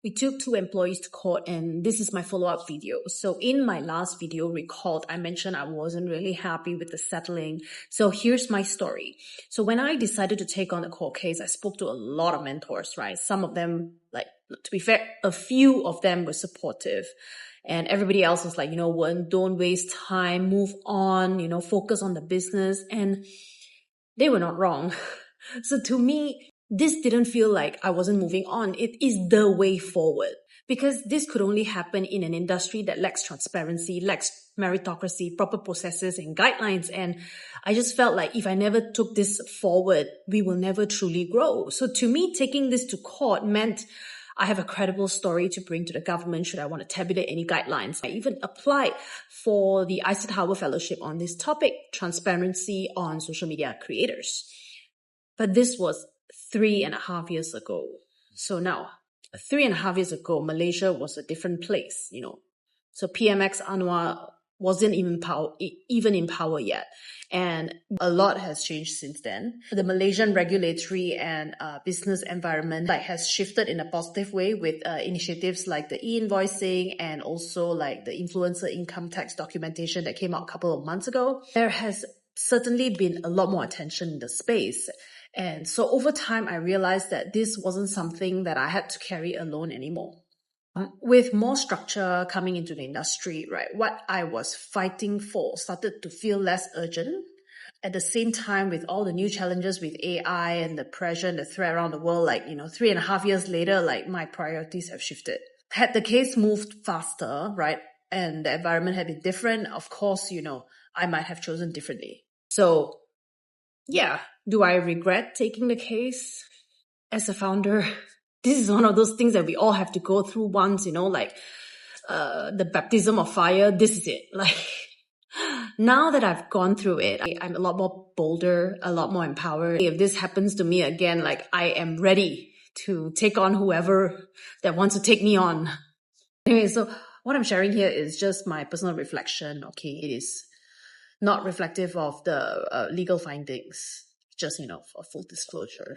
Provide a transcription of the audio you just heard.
We took 2 employees to court, and this is my follow-up video. So in my last video, recalled, I mentioned I wasn't really happy with the settling. So here's my story. So when I decided to take on the court case, I spoke to a lot of mentors, right? Some of them, like, to be fair, a few of them were supportive. And everybody else was like, Wen, don't waste time, move on, focus on the business. And they were not wrong. So to me, this didn't feel like I wasn't moving on. It is the way forward, because this could only happen in an industry that lacks transparency, lacks meritocracy, proper processes and guidelines. And I just felt like if I never took this forward, we will never truly grow. So to me, taking this to court meant I have a credible story to bring to the government should I want to tabulate any guidelines. I even applied for the Eiffel Tower Fellowship on this topic, transparency on social media creators. But this was 3.5 years ago. So now, 3.5 years ago, Malaysia was a different place, So PMX Anwar wasn't even in power yet. And a lot has changed since then. The Malaysian regulatory and business environment has shifted in a positive way with initiatives like the e-invoicing and also like the influencer income tax documentation that came out a couple of months ago. There has certainly been a lot more attention in the space. And so over time, I realized that this wasn't something that I had to carry alone anymore. With more structure coming into the industry, right, what I was fighting for started to feel less urgent. At the same time, with all the new challenges with AI and the pressure and the threat around the world, 3.5 years later, my priorities have shifted. Had the case moved faster, right, and the environment had been different, of course, I might have chosen differently. So, yeah, do I regret taking the case as a founder? This is one of those things that we all have to go through once, the baptism of fire. This is it. Now that I've gone through it, I'm a lot more bolder, a lot more empowered. If this happens to me again, I am ready to take on whoever that wants to take me on. Anyway, so what I'm sharing here is just my personal reflection. Okay, it is not reflective of the legal findings, just, for full disclosure.